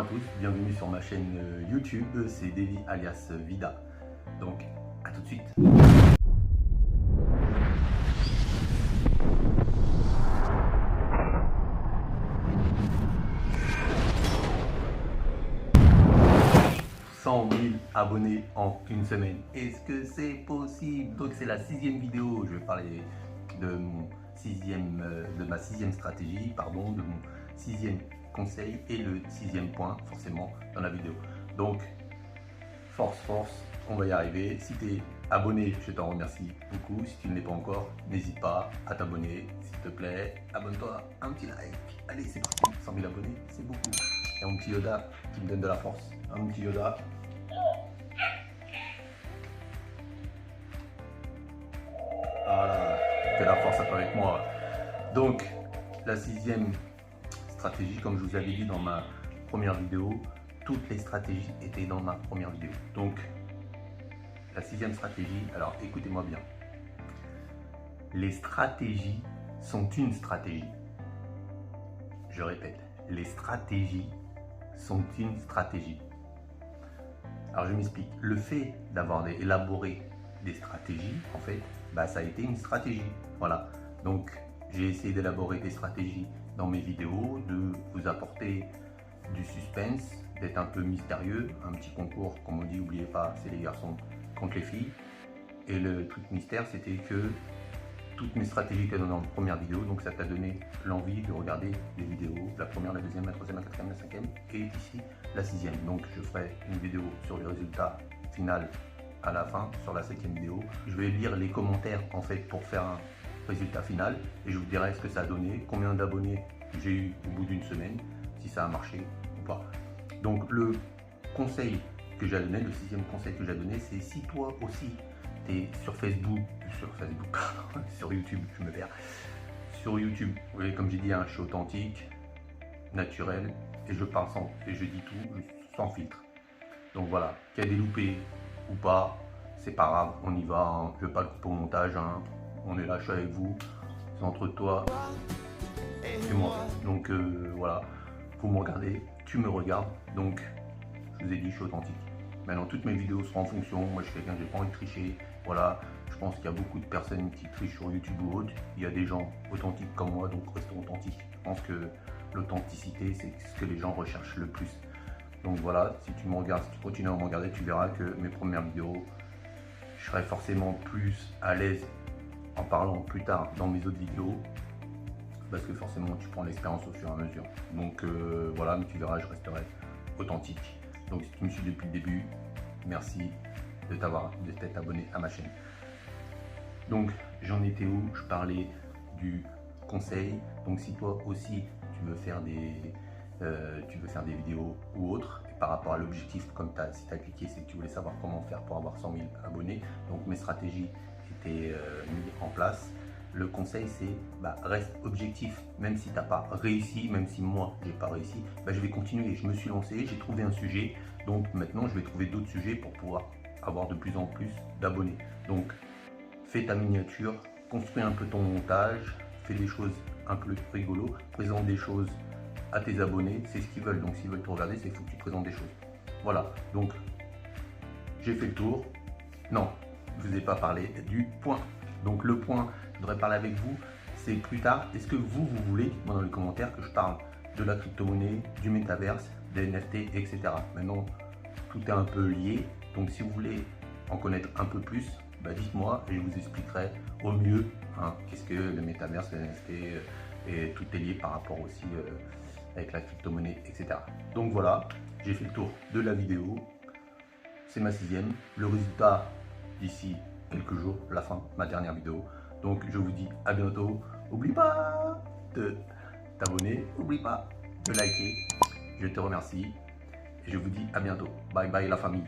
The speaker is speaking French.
à tous, bienvenue sur ma chaîne YouTube, c'est Davy alias Vida. Donc, à tout de suite. Abonnés en une semaine. Est-ce que c'est possible? Donc c'est la 6e vidéo. Je vais parler de ma sixième stratégie, pardon, de mon 6e conseil et le 6e point forcément dans la vidéo. Donc force, on va y arriver. Si tu es abonné, je t'en remercie beaucoup. Si tu ne l'es pas encore, n'hésite pas à t'abonner, s'il te plaît. Abonne-toi, un petit like. Allez, c'est parti. 100 000 abonnés, c'est beaucoup. Il y a mon petit Yoda qui me donne de la force. Un petit Yoda. Voilà, fais la force avec moi. Donc, la 6e stratégie, comme je vous avais dit dans ma première vidéo, toutes les stratégies étaient dans ma première vidéo. Donc, la 6e stratégie, alors écoutez-moi bien. Les stratégies sont une stratégie. Je répète, les stratégies sont une stratégie. Alors je m'explique. Le fait d'avoir élaboré des stratégies, en fait, ça a été une stratégie. Voilà. Donc j'ai essayé d'élaborer des stratégies dans mes vidéos, de vous apporter du suspense, d'être un peu mystérieux, un petit concours, comme on dit, n'oubliez pas, c'est les garçons contre les filles. Et le truc mystère, c'était que toutes mes stratégies étaient dans la première vidéo, donc ça t'a donné l'envie de regarder les vidéos, la première, la deuxième, la troisième, la quatrième, la cinquième, et ici la 6e. Donc je ferai une vidéo sur le résultat final à la fin, sur la 7e vidéo. Je vais lire les commentaires en fait pour faire un résultat final, et je vous dirai ce que ça a donné, combien d'abonnés j'ai eu au bout d'une semaine, si ça a marché ou pas. Donc le conseil que j'ai donné, le 6e conseil que j'ai donné, c'est si toi aussi t'es sur Facebook, sur YouTube, je me perds. Sur YouTube, vous voyez, comme j'ai dit, je suis authentique, naturel, et je parle sans, et je dis tout sans filtre. Donc voilà, qu'il y a des loupés ou pas, c'est pas grave, on y va, je ne vais pas le couper au montage, on est là, je suis avec vous, c'est entre toi et moi. Donc voilà, vous me regardez, tu me regardes, donc je vous ai dit, je suis authentique. Maintenant, toutes mes vidéos seront en fonction. Moi, je suis quelqu'un, j'ai pas envie de tricher. Voilà, je pense qu'il y a beaucoup de personnes qui trichent sur YouTube ou autre. Il y a des gens authentiques comme moi, donc restons authentiques. Je pense que l'authenticité, c'est ce que les gens recherchent le plus. Donc voilà, si tu me regardes, si tu continues à me regarder, tu verras que mes premières vidéos, je serai forcément plus à l'aise en parlant plus tard dans mes autres vidéos. Parce que forcément, tu prends l'expérience au fur et à mesure. Donc voilà, mais tu verras, je resterai authentique. Donc si tu me suis depuis le début, merci de t'être abonné à ma chaîne. Donc j'en étais où? Je parlais du conseil. Donc si toi aussi tu veux faire des vidéos ou autres, et par rapport à l'objectif, comme si tu as cliqué, c'est que tu voulais savoir comment faire pour avoir 100 000 abonnés. Donc mes stratégies étaient mises en place. Le conseil c'est reste objectif, même si tu n'as pas réussi, même si moi j'ai pas réussi, je vais continuer. Je me suis lancé, j'ai trouvé un sujet, donc maintenant je vais trouver d'autres sujets pour pouvoir avoir de plus en plus d'abonnés. Donc fais ta miniature, construis un peu ton montage, fais des choses un peu rigolo, présente des choses à tes abonnés, c'est ce qu'ils veulent. Donc s'ils veulent te regarder, c'est qu'il faut que tu présentes des choses. Voilà, donc j'ai fait le tour. Non, je ne vous ai pas parlé du point. Donc le point, je voudrais parler avec vous, c'est plus tard, est-ce que vous voulez, dites-moi dans les commentaires, que je parle de la crypto-monnaie, du métaverse, des NFT, etc. Maintenant, tout est un peu lié, donc si vous voulez en connaître un peu plus, dites-moi et je vous expliquerai au mieux qu'est-ce que le métaverse, les NFT, et tout est lié par rapport aussi avec la crypto-monnaie, etc. Donc voilà, j'ai fait le tour de la vidéo, c'est ma 6e, le résultat d'ici quelques jours, la fin, ma dernière vidéo. Donc je vous dis à bientôt. N'oublie pas de t'abonner, n'oublie pas de liker. Je te remercie et je vous dis à bientôt. Bye bye la famille.